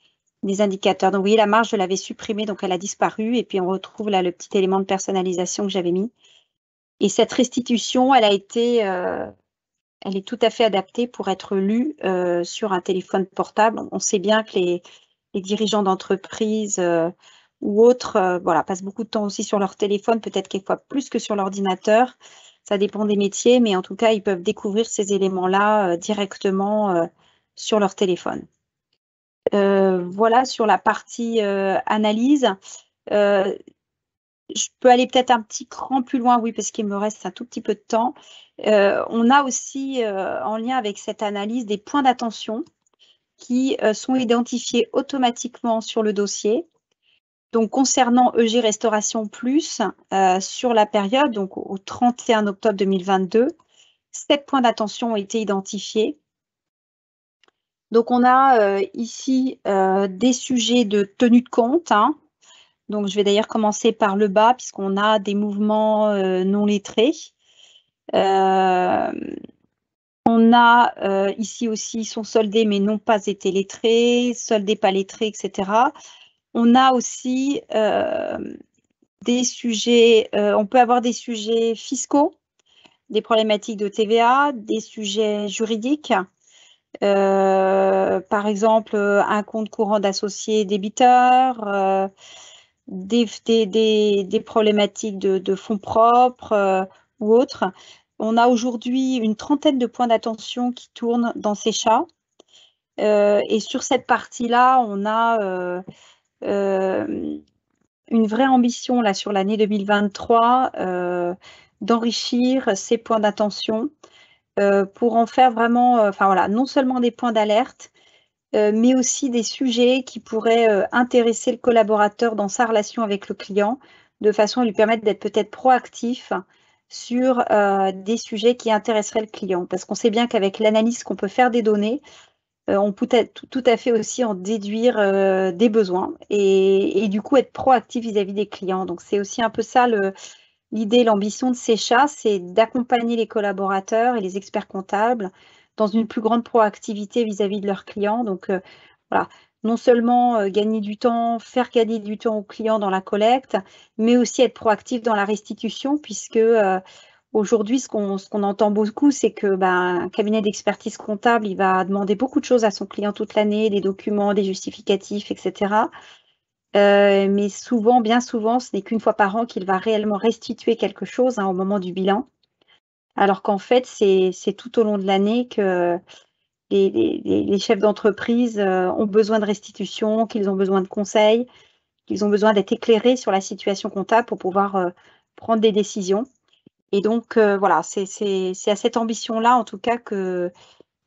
indicateurs. Donc, vous voyez, la marge, je l'avais supprimée, donc elle a disparu, et puis on retrouve là le petit élément de personnalisation que j'avais mis. Et cette restitution, elle est tout à fait adaptée pour être lue sur un téléphone portable. On sait bien que les dirigeants d'entreprise ou autres voilà, passent beaucoup de temps aussi sur leur téléphone, peut-être quelquefois plus que sur l'ordinateur. Ça dépend des métiers, mais en tout cas, ils peuvent découvrir ces éléments-là directement sur leur téléphone. Voilà sur la partie analyse. Je peux aller peut-être un petit cran plus loin, oui, parce qu'il me reste un tout petit peu de temps. On a aussi, en lien avec cette analyse, des points d'attention qui sont identifiés automatiquement sur le dossier. Donc, concernant EG Restauration Plus, sur la période, donc au 31 octobre 2022, 7 points d'attention ont été identifiés. Donc, on a ici des sujets de tenue de compte, hein. Donc, je vais d'ailleurs commencer par le bas, puisqu'on a des mouvements non lettrés. On a ici aussi sont soldés mais n'ont pas été lettrés, soldés pas lettrés, etc. On a aussi des sujets, on peut avoir des sujets fiscaux, des problématiques de TVA, des sujets juridiques, par exemple un compte courant d'associé débiteur, des problématiques de fonds propres ou autres. On a aujourd'hui une trentaine de points d'attention qui tournent dans Secha. Et sur cette partie-là, on a une vraie ambition là, sur l'année 2023 d'enrichir ces points d'attention pour en faire vraiment, enfin voilà, non seulement des points d'alerte, mais aussi des sujets qui pourraient intéresser le collaborateur dans sa relation avec le client, de façon à lui permettre d'être peut-être proactif sur des sujets qui intéresseraient le client. Parce qu'on sait bien qu'avec l'analyse qu'on peut faire des données, on peut tout à fait aussi en déduire des besoins et du coup être proactif vis-à-vis des clients. Donc, c'est aussi un peu ça l'idée, l'ambition de Secha, c'est d'accompagner les collaborateurs et les experts comptables dans une plus grande proactivité vis-à-vis de leurs clients. Donc, voilà, non seulement gagner du temps, faire gagner du temps aux clients dans la collecte, mais aussi être proactif dans la restitution, puisque aujourd'hui, ce qu'on entend beaucoup, c'est que un cabinet d'expertise comptable, il va demander beaucoup de choses à son client toute l'année, des documents, des justificatifs, etc. Mais souvent, bien souvent, ce n'est qu'une fois par an qu'il va réellement restituer quelque chose au moment du bilan. Alors qu'en fait, c'est tout au long de l'année que les chefs d'entreprise ont besoin de restitution, qu'ils ont besoin de conseils, qu'ils ont besoin d'être éclairés sur la situation comptable pour pouvoir prendre des décisions. Et donc, voilà, c'est à cette ambition-là, en tout cas, que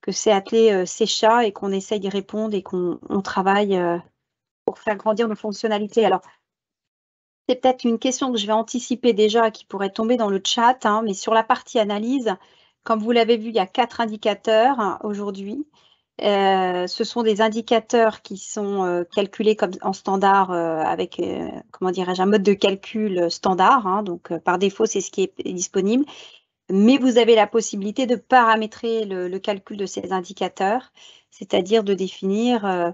c'est attelé Secha et qu'on essaye d'y répondre et qu'on travaille pour faire grandir nos fonctionnalités. Alors, c'est peut-être une question que je vais anticiper déjà qui pourrait tomber dans le chat, hein, mais sur la partie analyse, comme vous l'avez vu, il y a 4 indicateurs aujourd'hui. Ce sont des indicateurs qui sont calculés comme en standard avec, comment dirais-je, un mode de calcul standard. Hein, donc, par défaut, c'est ce qui est disponible. Mais vous avez la possibilité de paramétrer le calcul de ces indicateurs, c'est-à-dire de définir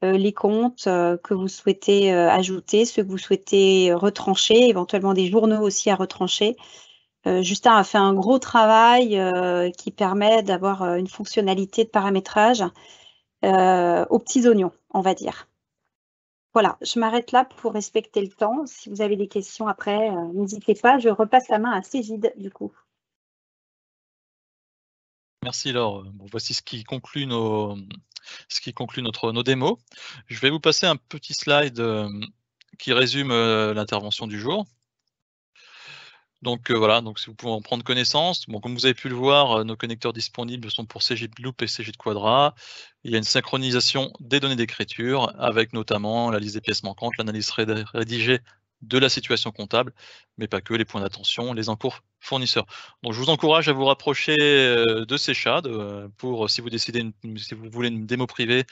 les comptes que vous souhaitez ajouter, ceux que vous souhaitez retrancher, éventuellement des journaux aussi à retrancher. Justin a fait un gros travail qui permet d'avoir une fonctionnalité de paramétrage aux petits oignons, on va dire. Voilà, je m'arrête là pour respecter le temps. Si vous avez des questions après, n'hésitez pas. Je repasse la main à Cégide, du coup. Merci Laure. Bon, voici ce qui conclut nos démos. Je vais vous passer un petit slide qui résume l'intervention du jour. Donc voilà, donc si vous pouvez en prendre connaissance. Bon, comme vous avez pu le voir, nos connecteurs disponibles sont pour CJ de Loop et CJ de Quadra. Il y a une synchronisation des données d'écriture avec notamment la liste des pièces manquantes, l'analyse rédigée de la situation comptable, mais pas que, les points d'attention, les encours fournisseurs. Donc je vous encourage à vous rapprocher de Secha pour si vous voulez une démo privée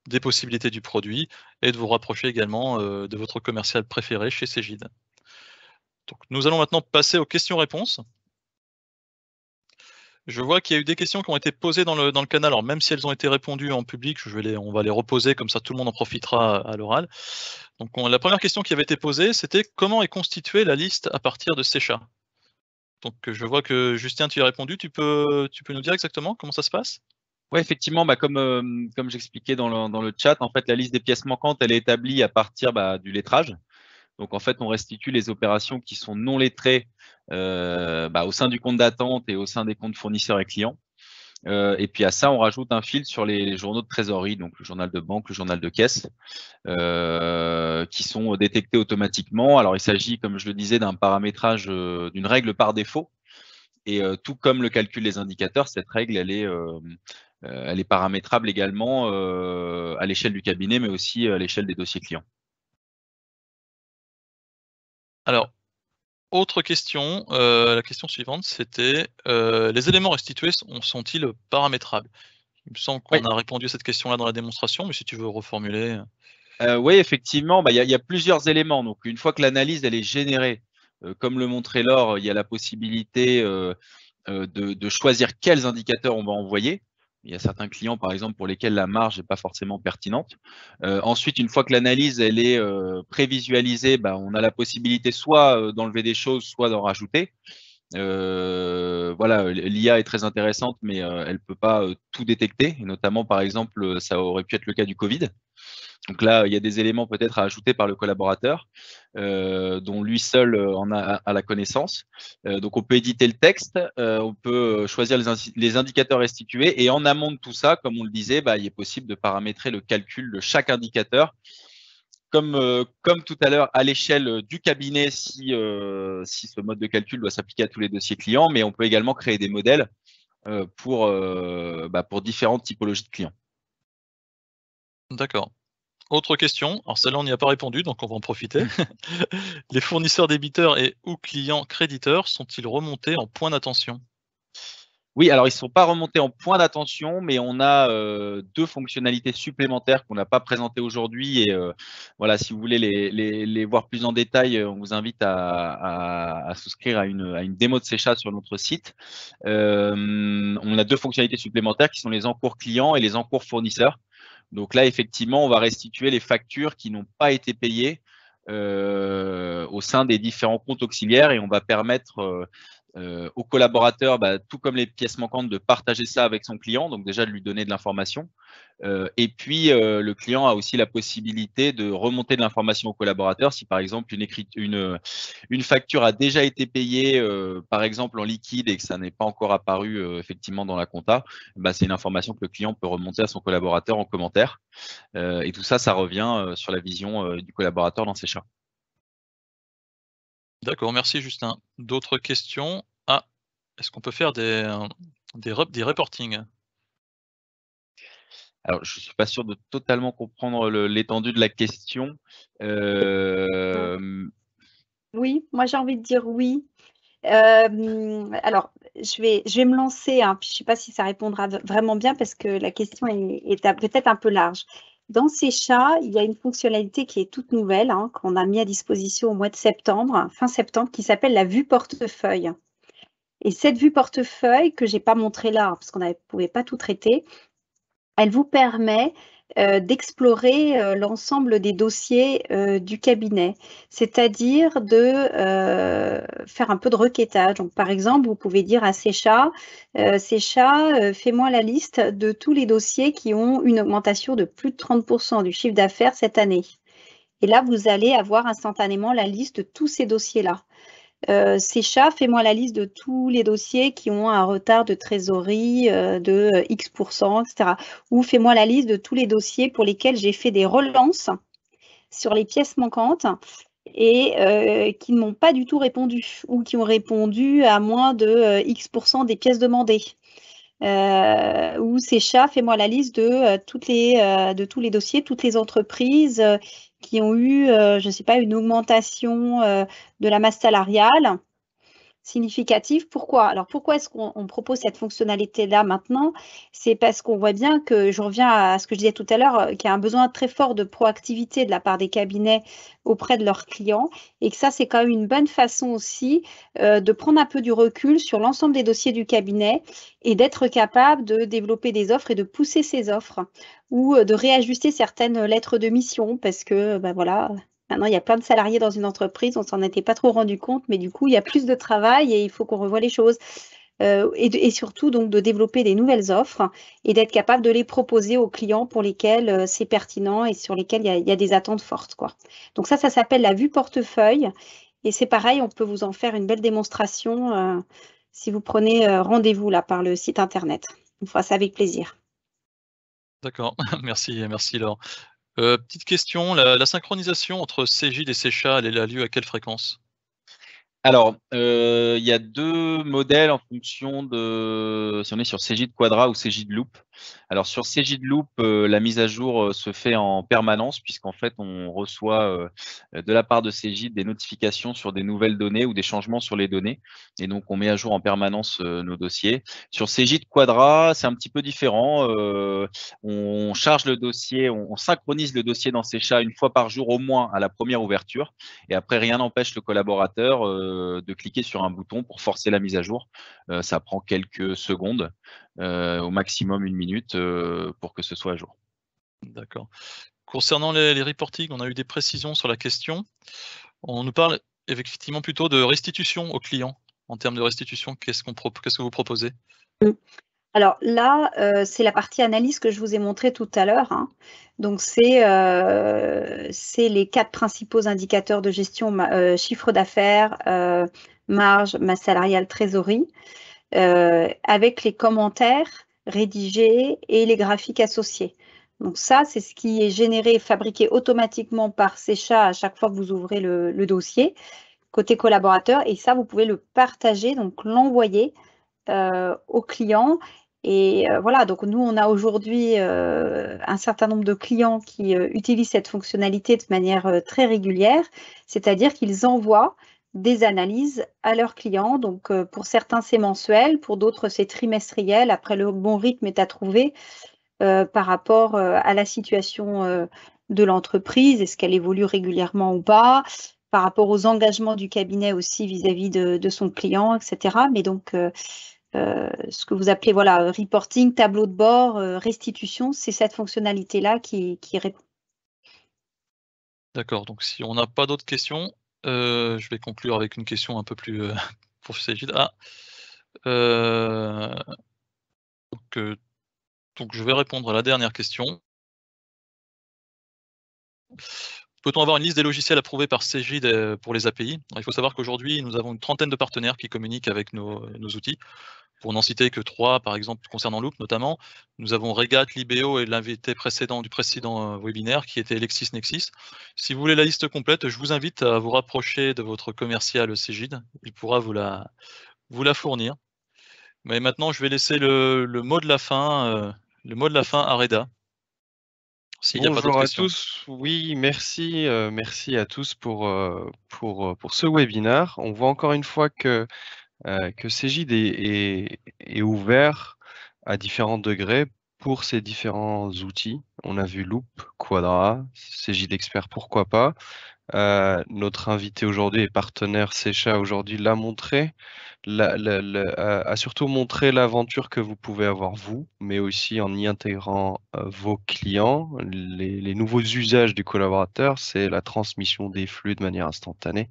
des possibilités du produit et de vous rapprocher également de votre commercial préféré chez Cegid. Donc, nous allons maintenant passer aux questions-réponses. Je vois qu'il y a eu des questions qui ont été posées dans le canal. Alors, même si elles ont été répondues en public, on va les reposer, comme ça tout le monde en profitera à l'oral. Donc, la première question qui avait été posée, c'était comment est constituée la liste à partir de Secha? Donc, je vois que Justin, tu y as répondu. Tu peux nous dire exactement comment ça se passe? Oui, effectivement, comme j'expliquais dans le chat, en fait, la liste des pièces manquantes, elle est établie à partir du lettrage. Donc, en fait, on restitue les opérations qui sont non lettrées au sein du compte d'attente et au sein des comptes fournisseurs et clients. Et puis à ça, on rajoute un fil sur les journaux de trésorerie, donc le journal de banque, le journal de caisse, qui sont détectés automatiquement. Alors, il s'agit, comme je le disais, d'un paramétrage, d'une règle par défaut. Et tout comme le calcul des indicateurs, cette règle, elle est paramétrable également à l'échelle du cabinet, mais aussi à l'échelle des dossiers clients. Alors, autre question, la question suivante, c'était les éléments restitués sont-ils paramétrables? Il me semble qu'on a répondu à cette question-là dans la démonstration, mais si tu veux reformuler. Oui, effectivement, il y a plusieurs éléments. Donc, une fois que l'analyse elle est générée, comme le montrait Laure, il y a la possibilité de choisir quels indicateurs on va envoyer. Il y a certains clients, par exemple, pour lesquels la marge n'est pas forcément pertinente. Ensuite, une fois que l'analyse elle est prévisualisée, on a la possibilité soit d'enlever des choses, soit d'en rajouter. Voilà, l'IA est très intéressante, mais elle ne peut pas tout détecter. Et notamment, par exemple, ça aurait pu être le cas du Covid. Donc là, il y a des éléments peut-être à ajouter par le collaborateur, dont lui seul en a la connaissance. Donc on peut éditer le texte, on peut choisir les indicateurs restitués, et en amont de tout ça, comme on le disait, il est possible de paramétrer le calcul de chaque indicateur. Comme tout à l'heure, à l'échelle du cabinet, si ce mode de calcul doit s'appliquer à tous les dossiers clients, mais on peut également créer des modèles pour différentes typologies de clients. D'accord. Autre question, alors celle-là on n'y a pas répondu, donc on va en profiter. Les fournisseurs débiteurs et ou clients créditeurs sont-ils remontés en point d'attention? Oui, alors ils ne sont pas remontés en point d'attention, mais on a deux fonctionnalités supplémentaires qu'on n'a pas présentées aujourd'hui. Et voilà, si vous voulez les voir plus en détail, on vous invite à souscrire à une démo de Secha sur notre site. On a deux fonctionnalités supplémentaires qui sont les encours clients et les encours fournisseurs. Donc là, effectivement, on va restituer les factures qui n'ont pas été payées au sein des différents comptes auxiliaires, et on va permettre aux collaborateurs, tout comme les pièces manquantes, de partager ça avec son client, donc déjà de lui donner de l'information. Et puis, le client a aussi la possibilité de remonter de l'information au collaborateur si, par exemple, une facture a déjà été payée, par exemple, en liquide et que ça n'est pas encore apparu effectivement dans la compta. C'est une information que le client peut remonter à son collaborateur en commentaire. Et tout ça, ça revient sur la vision du collaborateur dans Secha. D'accord, merci Justin. D'autres questions? Ah, est-ce qu'on peut faire des reportings? Alors, je ne suis pas sûr de totalement comprendre l'étendue de la question. Oui, moi j'ai envie de dire oui. Alors, je vais me lancer, hein, puis je ne sais pas si ça répondra vraiment bien parce que la question est peut-être un peu large. Dans Secha, il y a une fonctionnalité qui est toute nouvelle, hein, qu'on a mis à disposition au mois de septembre, fin septembre, qui s'appelle la vue portefeuille. Et cette vue portefeuille, que je n'ai pas montrée là, parce qu'on ne pouvait pas tout traiter, elle vous permet d'explorer l'ensemble des dossiers du cabinet, c'est-à-dire de faire un peu de requêtage. Donc, par exemple, vous pouvez dire à Secha, fais-moi la liste de tous les dossiers qui ont une augmentation de plus de 30% du chiffre d'affaires cette année. Et là, vous allez avoir instantanément la liste de tous ces dossiers-là. Secha, fais-moi la liste de tous les dossiers qui ont un retard de trésorerie de X%, etc. Ou fais-moi la liste de tous les dossiers pour lesquels j'ai fait des relances sur les pièces manquantes et qui ne m'ont pas du tout répondu ou qui ont répondu à moins de X% des pièces demandées. Ou Secha, fais-moi la liste de tous les dossiers, toutes les entreprises qui ont eu, je ne sais pas, une augmentation de la masse salariale significative. Pourquoi? Alors, pourquoi est-ce qu'on propose cette fonctionnalité-là maintenant? C'est parce qu'on voit bien que, je reviens à ce que je disais tout à l'heure, qu'il y a un besoin très fort de proactivité de la part des cabinets auprès de leurs clients et que ça, c'est quand même une bonne façon aussi de prendre un peu du recul sur l'ensemble des dossiers du cabinet et d'être capable de développer des offres et de pousser ces offres ou de réajuster certaines lettres de mission parce que, ben voilà, maintenant, il y a plein de salariés dans une entreprise, on s'en était pas trop rendu compte, mais du coup, il y a plus de travail et il faut qu'on revoie les choses. Et surtout, donc, de développer des nouvelles offres et d'être capable de les proposer aux clients pour lesquels c'est pertinent et sur lesquels il y a des attentes fortes, quoi. Donc ça s'appelle la vue portefeuille. Et c'est pareil, on peut vous en faire une belle démonstration si vous prenez rendez-vous là par le site internet. On fera ça avec plaisir. D'accord, merci Laure. Petite question, la synchronisation entre Cegid et Secha, elle a lieu à quelle fréquence? Alors, il y a 2 modèles en fonction de si on est sur Cegid Quadra ou Cegid Loop. Alors sur Cegid Loop, la mise à jour se fait en permanence puisqu'en fait on reçoit de la part de Cegid des notifications sur des nouvelles données ou des changements sur les données et donc on met à jour en permanence nos dossiers. Sur Cegid Quadra, c'est un petit peu différent. On charge le dossier, on synchronise le dossier dans Secha une fois par jour au moins à la première ouverture et après rien n'empêche le collaborateur de cliquer sur un bouton pour forcer la mise à jour. Ça prend quelques secondes, au maximum 1 minute pour que ce soit à jour. D'accord. Concernant les reporting, on a eu des précisions sur la question. On nous parle effectivement plutôt de restitution aux clients. En termes de restitution, qu'est-ce que vous proposez? Alors là, c'est la partie analyse que je vous ai montré tout à l'heure, hein. Donc c'est les 4 principaux indicateurs de gestion, chiffre d'affaires, marge, masse salariale, trésorerie, avec les commentaires rédigés et les graphiques associés. Donc ça, c'est ce qui est généré et fabriqué automatiquement par Secha à chaque fois que vous ouvrez le dossier, côté collaborateur. Et ça, vous pouvez le partager, donc l'envoyer aux clients. Et voilà, donc nous, on a aujourd'hui un certain nombre de clients qui utilisent cette fonctionnalité de manière très régulière, c'est-à-dire qu'ils envoient des analyses à leurs clients. Donc pour certains, c'est mensuel, pour d'autres, c'est trimestriel. Après, le bon rythme est à trouver par rapport à la situation de l'entreprise, est-ce qu'elle évolue régulièrement ou pas, par rapport aux engagements du cabinet aussi vis-à-vis de son client, etc. Mais donc, ce que vous appelez voilà, reporting, tableau de bord, restitution, c'est cette fonctionnalité-là qui répond. D'accord, donc si on n'a pas d'autres questions, je vais conclure avec une question un peu plus pour Cegid. Donc je vais répondre à la dernière question. Peut-on avoir une liste des logiciels approuvés par Cegid pour les API? Il faut savoir qu'aujourd'hui, nous avons une trentaine de partenaires qui communiquent avec nos outils. Pour n'en citer que 3, par exemple, concernant Loop notamment, nous avons Regat, Libéo et l'invité précédent du précédent webinaire qui était LexisNexis. Si vous voulez la liste complète, je vous invite à vous rapprocher de votre commercial Cegid. Il pourra vous la fournir. Mais maintenant, je vais laisser le mot de la fin à Reda. S'il n'y a pas d'autres Bonjour à questions. tous. Oui, merci, merci à tous pour ce webinaire. On voit encore une fois que Cegid est ouvert à différents degrés pour ces différents outils. On a vu Loop, Quadra, Cegid Expert, pourquoi pas. Notre invité aujourd'hui et partenaire Secha aujourd'hui l'a montré, a surtout montré l'aventure que vous pouvez avoir vous, mais aussi en y intégrant vos clients. Les nouveaux usages du collaborateur, c'est la transmission des flux de manière instantanée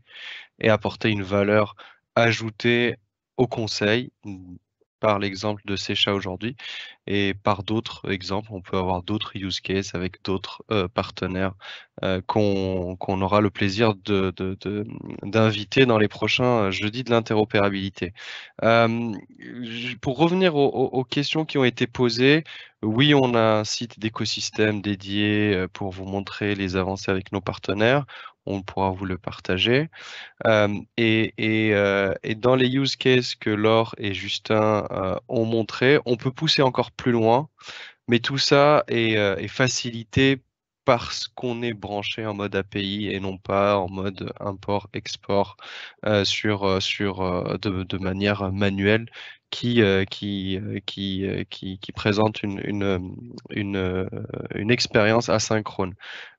et apporter une valeur ajoutée au conseil par l'exemple de Secha aujourd'hui. Et par d'autres exemples, on peut avoir d'autres use cases avec d'autres partenaires qu'on aura le plaisir d'inviter dans les prochains jeudis de l'interopérabilité. Pour revenir aux questions qui ont été posées, oui, on a un site d'écosystème dédié pour vous montrer les avancées avec nos partenaires. On pourra vous le partager. Et dans les use cases que Laure et Justin ont montré, on peut pousser encore plus loin, mais tout ça est facilité parce qu'on est branché en mode API et non pas en mode import-export de manière manuelle qui présente une expérience asynchrone.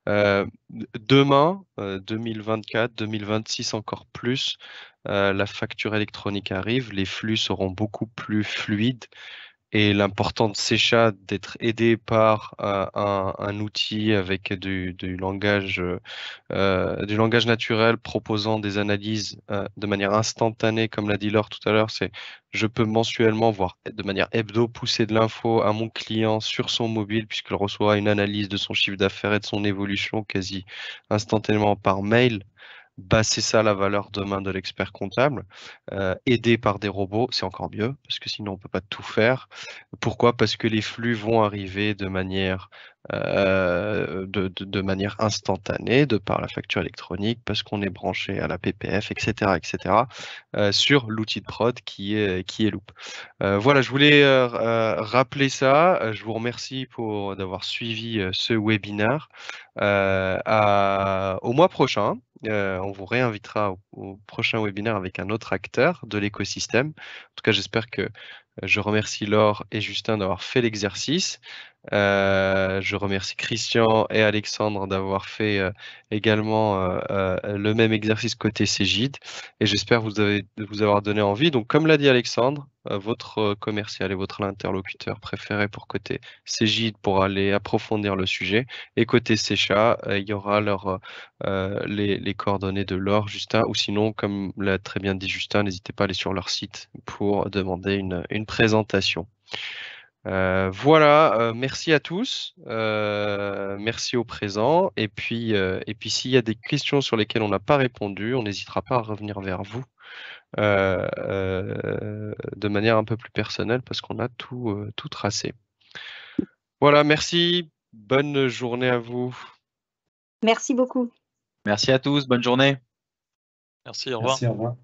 Demain, 2024, 2026 encore plus, la facture électronique arrive, les flux seront beaucoup plus fluides. Et l'important de Secha d'être aidé par un outil avec du langage naturel proposant des analyses de manière instantanée, comme l'a dit Laure tout à l'heure, c'est je peux mensuellement, voire de manière hebdo, pousser de l'info à mon client sur son mobile puisqu'il reçoit une analyse de son chiffre d'affaires et de son évolution quasi instantanément par mail. Bah, c'est ça la valeur demain de l'expert comptable. Aidé par des robots, c'est encore mieux, parce que sinon on ne peut pas tout faire. Pourquoi? Parce que les flux vont arriver de manière instantanée, de par la facture électronique, parce qu'on est branché à la PPF, etc., sur l'outil de prod qui est Loop. Voilà, je voulais rappeler ça. Je vous remercie d'avoir suivi ce webinaire. Au mois prochain, on vous réinvitera au prochain webinaire avec un autre acteur de l'écosystème. En tout cas, j'espère que je remercie Laure et Justin d'avoir fait l'exercice. Je remercie Christian et Alexandre d'avoir fait également le même exercice côté Cégide. Et j'espère vous avoir donné envie. Donc, comme l'a dit Alexandre, votre commercial et votre interlocuteur préféré pour côté Cégide pour aller approfondir le sujet. Et côté Secha, il y aura les coordonnées de Laure, Justin, ou sinon, comme l'a très bien dit Justin, n'hésitez pas à aller sur leur site pour demander une présentation. Voilà, merci à tous, merci aux présents, et puis s'il y a des questions sur lesquelles on n'a pas répondu, on n'hésitera pas à revenir vers vous de manière un peu plus personnelle parce qu'on a tout tracé. Voilà, merci, bonne journée à vous. Merci beaucoup. Merci à tous, bonne journée. Merci, au revoir. Merci, au revoir.